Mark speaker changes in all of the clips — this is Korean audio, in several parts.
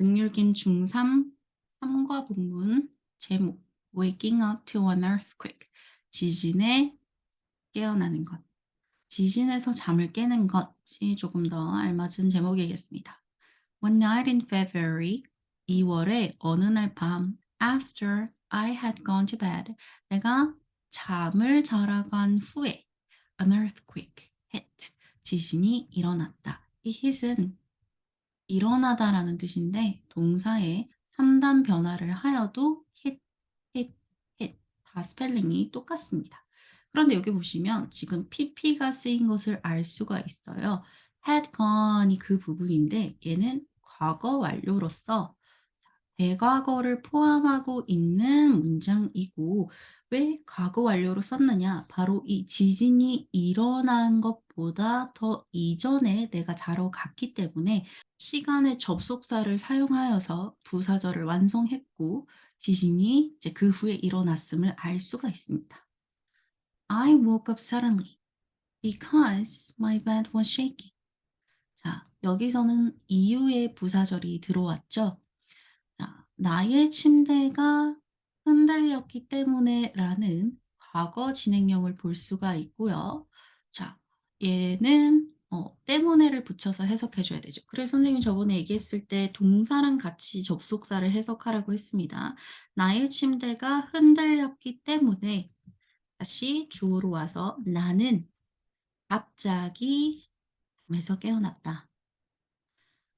Speaker 1: 능률김 중3 3과 본문 제목 Waking up to an earthquake 지진에 깨어나는 것 지진에서 잠을 깨는 것이 조금 더 알맞은 제목이겠습니다. One night in February 2월의 어느 날 밤 after I had gone to bed 내가 잠을 자러 간 후에 an earthquake hit 지진이 일어났다. 이 hit은 일어나다라는 뜻인데 동사의 3단 변화를 하여도 hit, hit, hit 다 스펠링이 똑같습니다. 그런데 여기 보시면 지금 pp가 쓰인 것을 알 수가 있어요. had gone이 그 부분인데 얘는 과거 완료로서 대과거를 포함하고 있는 문장이고 왜 과거 완료로 썼느냐? 바로 이 지진이 일어난 것보다 더 이전에 내가 자러 갔기 때문에 시간의 접속사를 사용하여서 부사절을 완성했고 지진이 이제 그 후에 일어났음을 알 수가 있습니다. I woke up suddenly because my bed was shaking. 자, 여기서는 이유의 부사절이 들어왔죠. 자, 나의 침대가 흔들렸기 때문에 라는 과거 진행형을 볼 수가 있고요. 자, 얘는 때문에를 붙여서 해석해 줘야 되죠. 그래서 선생님이 저번에 얘기했을 때 동사랑 같이 접속사를 해석하라고 했습니다. 나의 침대가 흔들렸기 때문에 다시 주어로 와서 나는 갑자기 잠에서 깨어났다.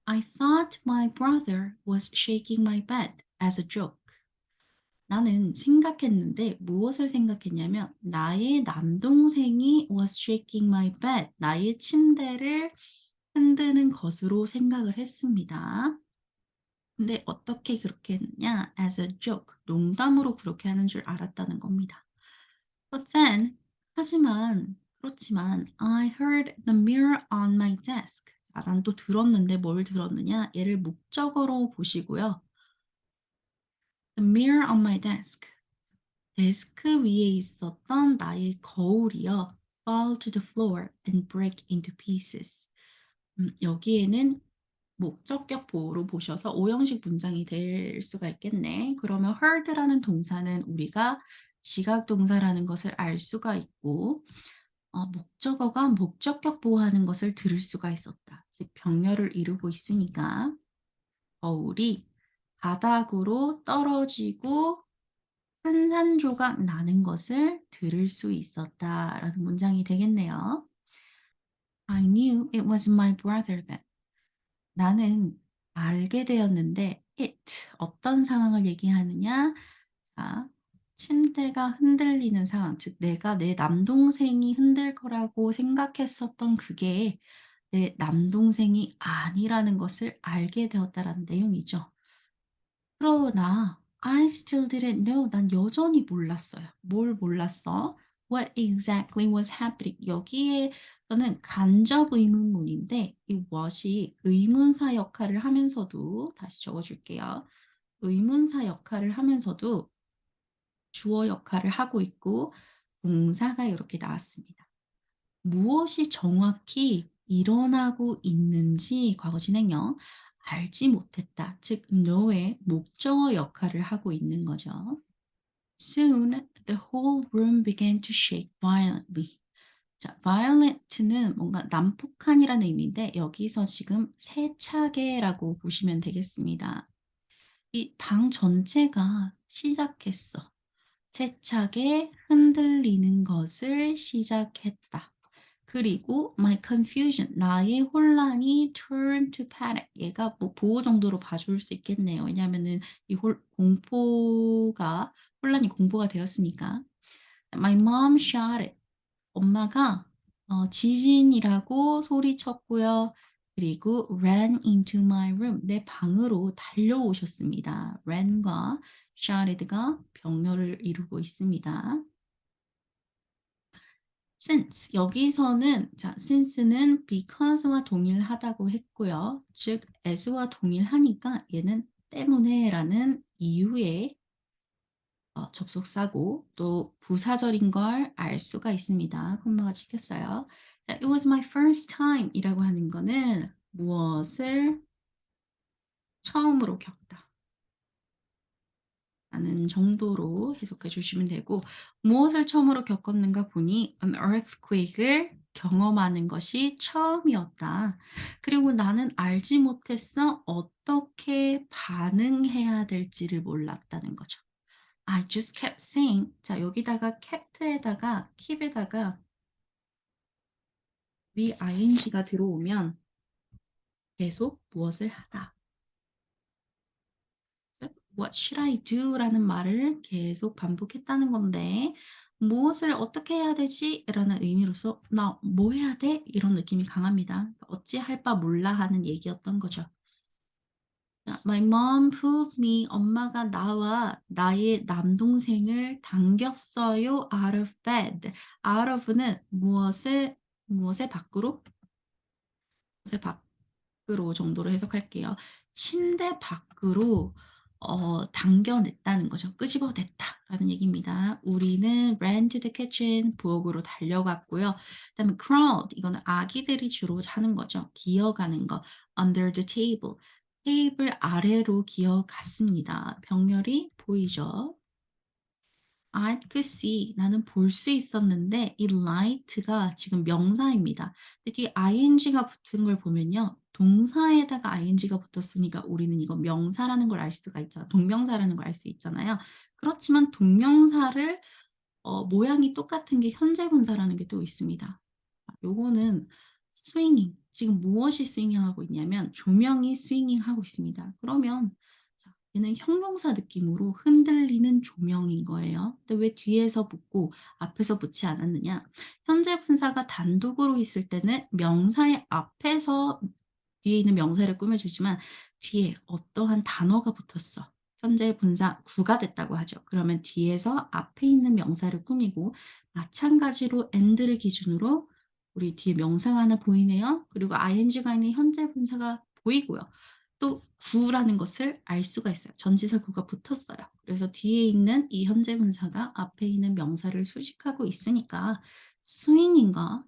Speaker 1: I thought my brother was shaking my bed as a joke. 나는 생각했는데 무엇을 생각했냐면 나의 남동생이 was shaking my bed. 나의 침대를 흔드는 것으로 생각을 했습니다. 근데 어떻게 그렇게 했느냐? As a joke. 농담으로 그렇게 하는 줄 알았다는 겁니다. But then, 그렇지만 I heard the mirror on my desk. 자, 난 또 들었는데 뭘 들었느냐? 얘를 목적어로 보시고요. The mirror on my desk. 데스크 위에 있었던 나의 거울이요. fall to the floor and break into pieces. 여기에는 목적격 보호로 보셔서 오형식 문장이 될 수가 있겠네. 그러면 heard라는 동사는 우리가 지각 동사라는 것을 알 수가 있고 목적어가 목적격 보호하는 것을 들을 수가 있었다. 즉 병렬을 이루고 있으니까 거울이 바닥으로 떨어지고 산산조각 나는 것을 들을 수 있었다라는 문장이 되겠네요. I knew it was my brother then. 나는 알게 되었는데 it 어떤 상황을 얘기하느냐? 자, 침대가 흔들리는 상황, 즉 내가 내 남동생이 흔들 거라고 생각했었던 그게 내 남동생이 아니라는 것을 알게 되었다라는 내용이죠. 그러나 I still didn't know. 난 여전히 몰랐어요. 뭘 몰랐어? What exactly was happening? 여기에서는 간접 의문문인데 이 what이 의문사 역할을 하면서도 다시 적어줄게요. 의문사 역할을 하면서도 주어 역할을 하고 있고 동사가 이렇게 나왔습니다. 무엇이 정확히 일어나고 있는지 과거 진행형 알지 못했다. 즉 know의 목적어 역할을 하고 있는 거죠. Soon the whole room began to shake violently. 자, violent는 뭔가 난폭한이라는 의미인데 여기서 지금 세차게라고 보시면 되겠습니다. 이 방 전체가 시작했어. 세차게 흔들리는 것을 시작했다. 그리고 my confusion, 나의 혼란이 turn to panic. 얘가 뭐 보호 정도로 봐줄 수 있겠네요. 왜냐하면은 이 혼란이 공포가 되었으니까. My mom shouted. 엄마가 지진이라고 소리쳤고요. 그리고 ran into my room. 내 방으로 달려오셨습니다. ran과 shouted가 병렬을 이루고 있습니다. since 여기서는 자 since는 because와 동일하다고 했고요. 즉 as와 동일하니까 얘는 때문에라는 이유의 접속사고 또 부사절인 걸 알 수가 있습니다. 콤마가 찍혔어요. 자, it was my first time 이라고 하는 거는 무엇을 처음으로 겪다 라는 정도로 해석해 주시면 되고 무엇을 처음으로 겪었는가 보니 an earthquake을 경험하는 것이 처음이었다. 그리고 나는 알지 못했어 어떻게 반응해야 될지를 몰랐다는 거죠. I just kept saying 자 여기다가 kept에다가 keep에다가 위 ing가 들어오면 계속 무엇을 하다. What should I do? 라는 말을 계속 반복했다는 건데 무엇을 어떻게 해야 되지? 라는 의미로서 나 뭐 해야 돼? 이런 느낌이 강합니다. 그러니까 어찌할 바 몰라 하는 얘기였던 거죠. 자, My mom pulled me. 엄마가 나와 나의 남동생을 당겼어요. Out of bed. Out of는 무엇의 밖으로? 무엇의 밖으로 정도로 해석할게요. 침대 밖으로 당겨냈다는 거죠. 끄집어냈다라는 얘기입니다. 우리는 ran to the kitchen 부엌으로 달려갔고요. 그다음에 crawled 이거는 아기들이 주로 하는 거죠. 기어가는 거. under the table 테이블 아래로 기어갔습니다. 병렬이 보이죠? I could see 나는 볼 수 있었는데 이 light가 지금 명사입니다. 근데 뒤에 ing가 붙은 걸 보면요. 동사에다가 ing가 붙었으니까 우리는 이거 명사라는 걸 알 수가 있잖아. 동명사라는 걸 알 수 있잖아요. 그렇지만 동명사를 모양이 똑같은 게 현재 분사라는 게 또 있습니다. 요거는 swinging 지금 무엇이 스윙하고 있냐면 조명이 스윙잉하고 있습니다. 그러면 자 얘는 형용사 느낌으로 흔들리는 조명인 거예요. 근데 왜 뒤에서 붙고 앞에서 붙지 않았느냐? 현재 분사가 단독으로 있을 때는 명사의 앞에서 뒤에 있는 명사를 꾸며주지만 뒤에 어떠한 단어가 붙었어. 현재 분사 구가 됐다고 하죠. 그러면 뒤에서 앞에 있는 명사를 꾸미고 마찬가지로 and를 기준으로 우리 뒤에 명사가 하나 보이네요. 그리고 ing가 있는 현재 분사가 보이고요. 또 구라는 것을 알 수가 있어요. 전치사 구가 붙었어요. 그래서 뒤에 있는 이 현재 분사가 앞에 있는 명사를 수식하고 있으니까 swinging과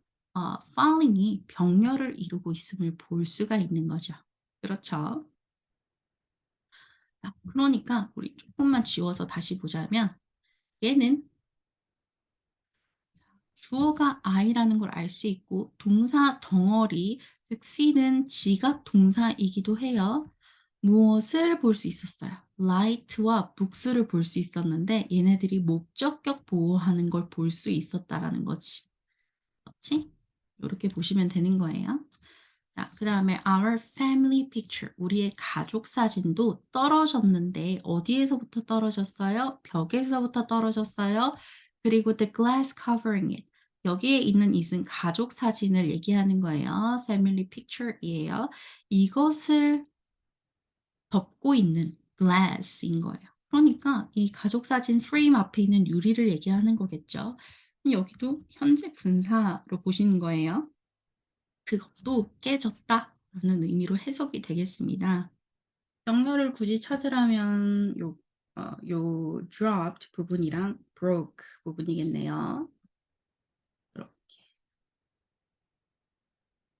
Speaker 1: falling이 병렬을 이루고 있음을 볼 수가 있는 거죠. 그렇죠? 자, 그러니까 우리 조금만 지워서 다시 보자면 얘는 주어가 I라는 걸 알 수 있고 동사 덩어리, 즉 C는 지각 동사이기도 해요. 무엇을 볼 수 있었어요? light와 books를 볼 수 있었는데 얘네들이 목적격 보호하는 걸 볼 수 있었다라는 거지. 그렇지? 이렇게 보시면 되는 거예요. 자, 그다음에 our family picture 우리의 가족 사진도 떨어졌는데 어디에서부터 떨어졌어요? 벽에서부터 떨어졌어요. 그리고 the glass covering it 여기에 있는 it은 가족 사진을 얘기하는 거예요. family picture이에요. 이것을 덮고 있는 glass인 거예요. 그러니까 이 가족 사진 프레임 앞에 있는 유리를 얘기하는 거겠죠. 여기도 현재 분사로 보시는 거예요. 그것도 깨졌다라는 의미로 해석이 되겠습니다. 명령어를 굳이 찾으라면 요 dropped 부분이랑 broke 부분이겠네요. 이렇게.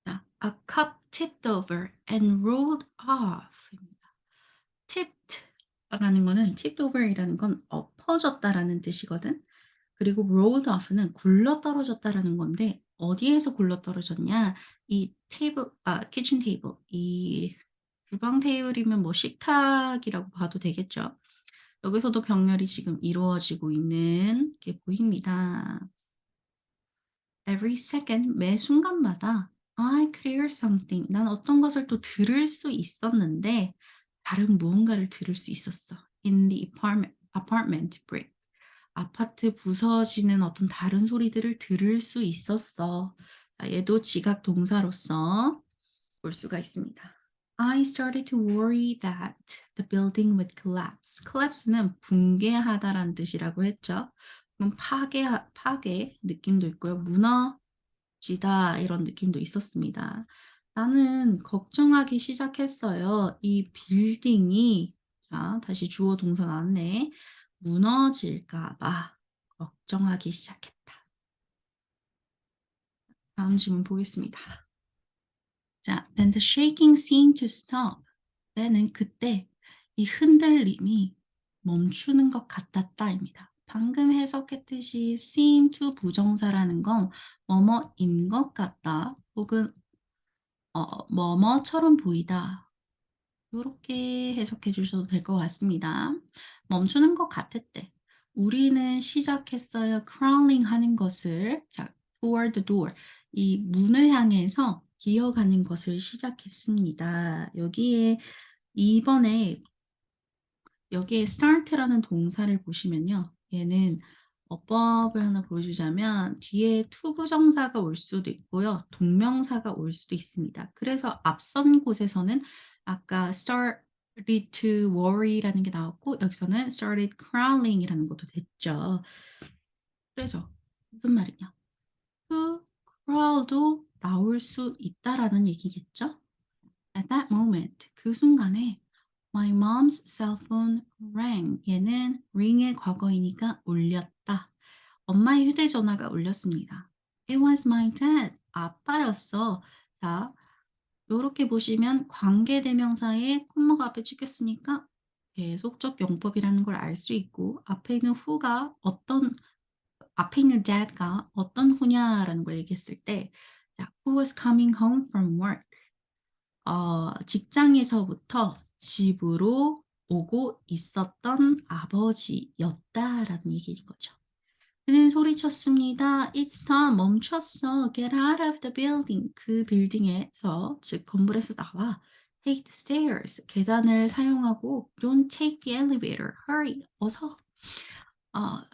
Speaker 1: 자, a cup tipped over and rolled off. tipped라는 거는 tipped over이라는 건 엎어졌다라는 뜻이거든. 그리고 rolled off는 굴러 떨어졌다라는 건데 어디에서 굴러 떨어졌냐? 이 테이블 키친 테이블 이 주방 테이블이면 뭐 식탁이라고 봐도 되겠죠. 여기서도 병렬이 지금 이루어지고 있는 게 보입니다. Every second 매 순간마다 I could hear something 난 어떤 것을 또 들을 수 있었는데 다른 무언가를 들을 수 있었어. In the apartment break 아파트 부서지는 어떤 다른 소리들을 들을 수 있었어. 얘도 지각 동사로서 볼 수가 있습니다. I started to worry that the building would collapse. collapse는 붕괴하다라는 뜻이라고 했죠. 그럼 파괴 느낌도 있고요. 무너지다 이런 느낌도 있었습니다. 나는 걱정하기 시작했어요. 이 빌딩이 자, 다시 주어 동사 나왔네. 무너질까 봐 걱정하기 시작했다. 다음 질문 보겠습니다. 자, then the shaking seemed to stop. 때는 그때 이 흔들림이 멈추는 것 같았다입니다. 방금 해석했듯이 seem to 부정사라는 건 뭐뭐인 것 같다 혹은 뭐뭐처럼 보이다. 요렇게 해석해 주셔도 될 것 같습니다. 멈추는 것 같을 때 우리는 시작했어요. crawling 하는 것을 자 toward the door 이 문을 향해서 기어가는 것을 시작했습니다. 이번에 여기에 start라는 동사를 보시면요. 얘는 어법을 하나 보여주자면 뒤에 to 부정사가 올 수도 있고요. 동명사가 올 수도 있습니다. 그래서 앞선 곳에서는 아까 started to worry라는 게 나왔고 여기서는 started crawling이라는 것도 됐죠. 그래서 무슨 말이냐? to crawl도 나올 수 있다라는 얘기겠죠? At that moment, 그 순간에 My mom's cell phone rang. 얘는 ring의 과거이니까 울렸다. 엄마의 휴대전화가 울렸습니다. It was my dad. 아빠였어. 자, 요렇게 보시면 관계대명사에 콤마가 앞에 찍혔으니까 계속적 용법이라는 걸 알 수 있고 앞에 있는 who가 앞에 있는 dad가 어떤 who냐라는 걸 얘기했을 때 자, who was coming home from work. 직장에서부터 집으로 오고 있었던 아버지였다라는 얘기인 거죠. 그는 소리쳤습니다. It's time. 멈췄어. Get out of the building. 그 빌딩에서, 즉 건물에서 나와. Take the stairs. 계단을 사용하고 Don't take the elevator. Hurry. 어서.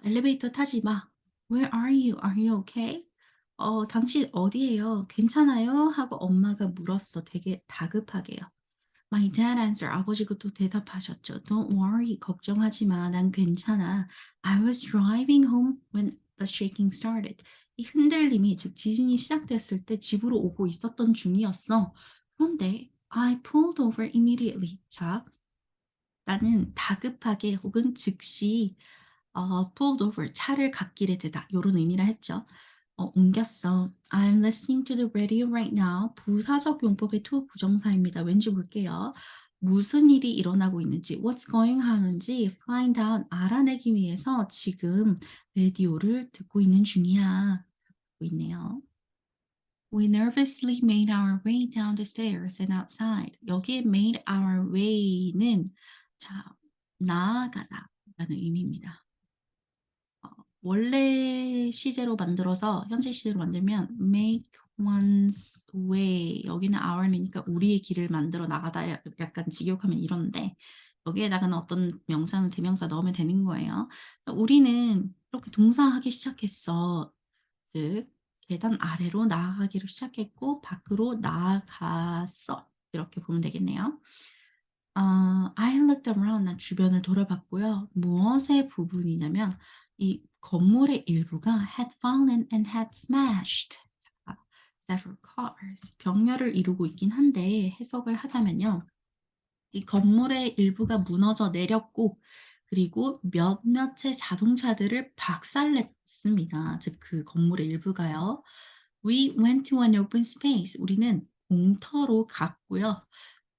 Speaker 1: 엘리베이터 타지 마. Where are you? Are you okay? 당신 어디에요? 괜찮아요? 하고 엄마가 물었어. 되게 다급하게요. My dad answered. 아버지가 또 대답하셨죠. Don't worry. 걱정하지 마. 난 괜찮아. I was driving home when the shaking started. 이 흔들림이, 즉 지진이 시작됐을 때 집으로 오고 있었던 중이었어. 그런데 I pulled over immediately. 자, 나는 다급하게 혹은 즉시 pulled over 차를 갓길에 대다 요런 의미라 했죠. 옮겼어. I'm listening to the radio right now. 부사적 용법의 to 부정사입니다. 왠지 볼게요. 무슨 일이 일어나고 있는지, what's going 하는지 find out 알아내기 위해서 지금 라디오를 듣고 있는 중이야. 듣고 있네요. We nervously made our way down the stairs and outside. 여기에 made our way는 자, 나아가다라는 의미입니다. 원래 시제로 만들어서 현재 시제로 만들면 make one's way 여기는 our이니까 우리의 길을 만들어 나가다 약간 직역하면 이런데 여기에다가는 어떤 명사나 대명사 넣으면 되는 거예요. 우리는 이렇게 동사하기 시작했어. 즉 계단 아래로 나아가기로 시작했고 밖으로 나아갔어. 이렇게 보면 되겠네요. I looked around. 난 주변을 돌아봤고요. 무엇의 부분이냐면 이 건물의 일부가 had fallen and had smashed several cars. 격려를 이루고 있긴 한데 해석을 하자면요. 이 건물의 일부가 무너져 내렸고 그리고 몇몇의 자동차들을 박살냈습니다. 즉 그 건물의 일부가요. We went to an open space. 우리는 공터로 갔고요.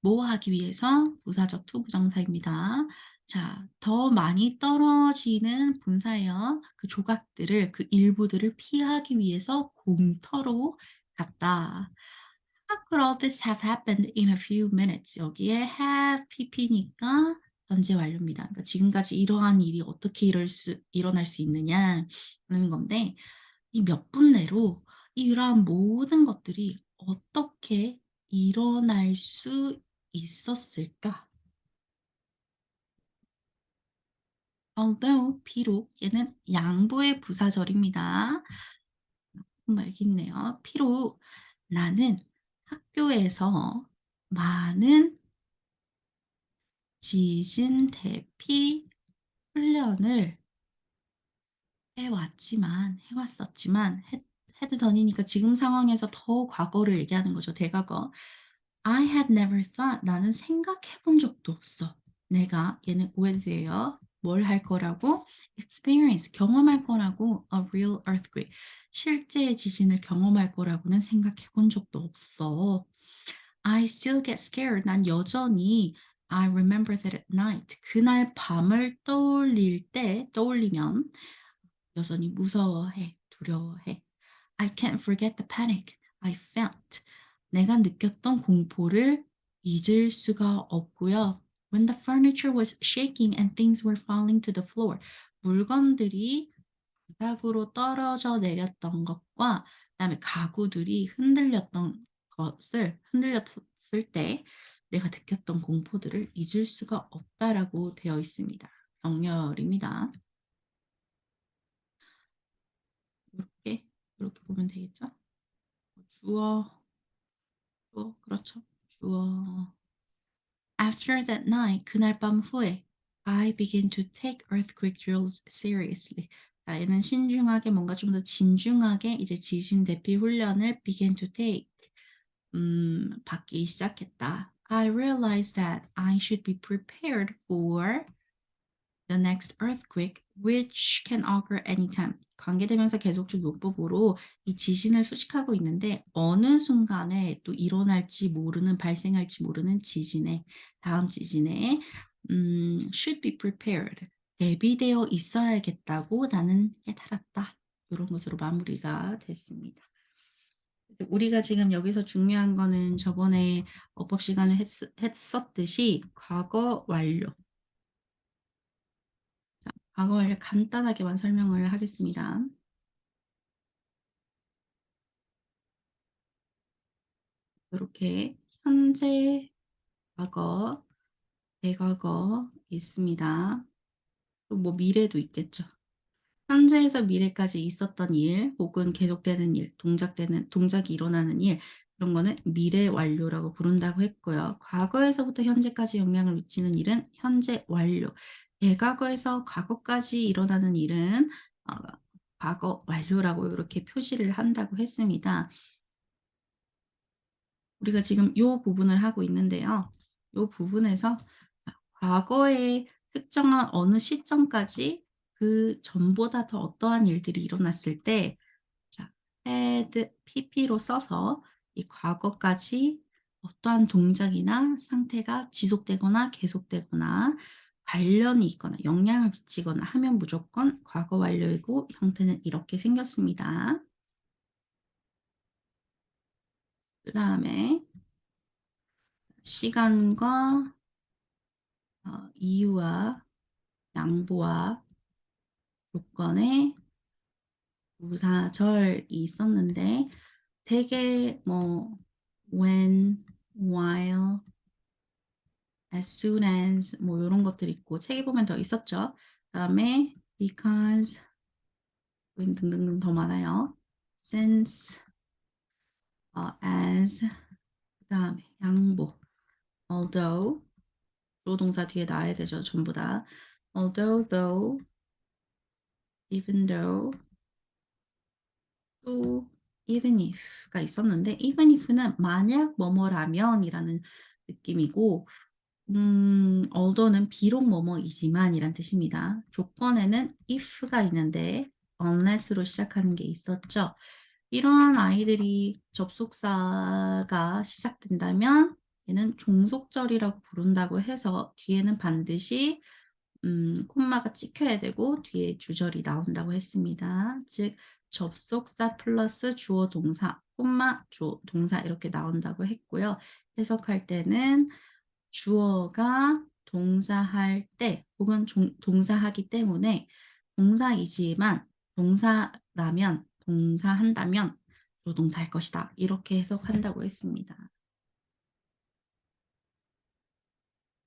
Speaker 1: 뭐 하기 위해서? 부사적 투 부정사입니다. 자, 더 많이 떨어지는 분사예요. 그 조각들을, 그 일부들을 피하기 위해서 공터로 갔다. How could all this have happened in a few minutes? 여기에 have pp니까 현재 완료입니다. 그러니까 지금까지 이러한 일이 어떻게 일어날 수 있느냐 하는 건데 이 몇 분 내로 이러한 모든 것들이 어떻게 일어날 수 있었을까? Although 비록 얘는 양보의 부사절입니다. 여기 있네요. 비록 나는 학교에서 많은 지진 대피 훈련을 해왔었지만 had done이니까 지금 상황에서 더 과거를 얘기하는 거죠. 대과거. I had never thought. 나는 생각해 본 적도 없어. 내가 얘는 what이에요. 뭘 할 거라고? experience 경험할 거라고 a real earthquake 실제 지진을 경험할 거라고는 생각해 본 적도 없어. I still get scared. 난 여전히 I remember that at night. 그날 밤을 떠올리면 여전히 무서워해, 두려워해. I can't forget the panic I felt. 내가 느꼈던 공포를 잊을 수가 없고요. When the furniture was shaking and things were falling to the floor. 물건들이 바닥으로 떨어져 내렸던 것과 그다음에 가구들이 흔들렸을 때 내가 느꼈던 공포들을 잊을 수가 없다라고 되어 있습니다. 병렬입니다. 이렇게 이렇게 보면 되겠죠? 주어, 주어 그렇죠. 주어. After that night, 그날 밤 후에 I began to take earthquake drills seriously. 자, 얘는 신중하게 뭔가 좀 더 진중하게 이제 지진 대피 훈련을 began to take 받기 시작했다. I realized that I should be prepared for the next earthquake, which can occur anytime. 관계대명사 계속적 용법으로 이 지진을 수식하고 있는데 어느 순간에 또 일어날지 모르는 발생할지 모르는 지진에 다음 지진에 should be prepared 대비되어 있어야겠다고 나는 깨달았다. 이런 것으로 마무리가 됐습니다. 우리가 지금 여기서 중요한 거는 저번에 어법 시간에 했었듯이 과거 완료. 자, 과거 완료 간단하게만 설명을 하겠습니다. 이렇게 현재, 과거, 대과거 있습니다. 또 뭐 미래도 있겠죠. 현재에서 미래까지 있었던 일 혹은 계속되는 일, 동작이 일어나는 일 이런 거는 미래 완료라고 부른다고 했고요. 과거에서부터 현재까지 영향을 미치는 일은 현재 완료. 대과거에서 과거까지 일어나는 일은 어, 과거 완료라고 이렇게 표시를 한다고 했습니다. 우리가 지금 요 부분을 하고 있는데요. 요 부분에서 과거에 특정한 어느 시점까지 그 전보다 더 어떠한 일들이 일어났을 때 자, had pp로 써서 이 과거까지 어떠한 동작이나 상태가 지속되거나 계속되거나 관련이 있거나 영향을 미치거나 하면 무조건 과거 완료이고 형태는 이렇게 생겼습니다. 그다음에 시간과 이유와 양보와 조건의 부사절이 있었는데 되게 뭐 when, while, as soon as 뭐 요런 것들 있고 책에 보면 더 있었죠. 그다음에 because 등등등 더 많아요. since, as 그다음에 양보 although 주어 동사 뒤에 나와야 되죠. 전부 다. although, though, even though 또 even if가 있었는데 even if는 만약 뭐뭐라면이라는 느낌이고 although는 비록 뭐뭐이지만이란 뜻입니다. 조건에는 if가 있는데 unless로 시작하는 게 있었죠. 이러한 아이들이 접속사가 시작된다면 얘는 종속절이라고 부른다고 해서 뒤에는 반드시 콤마가 찍혀야 되고 뒤에 주절이 나온다고 했습니다. 즉 접속사 플러스 주어 동사, 콤마 주어 동사 이렇게 나온다고 했고요. 해석할 때는 주어가 동사할 때 혹은 동사하기 때문에 동사이지만 동사라면 동사한다면 주어동사할 것이다. 이렇게 해석한다고 했습니다.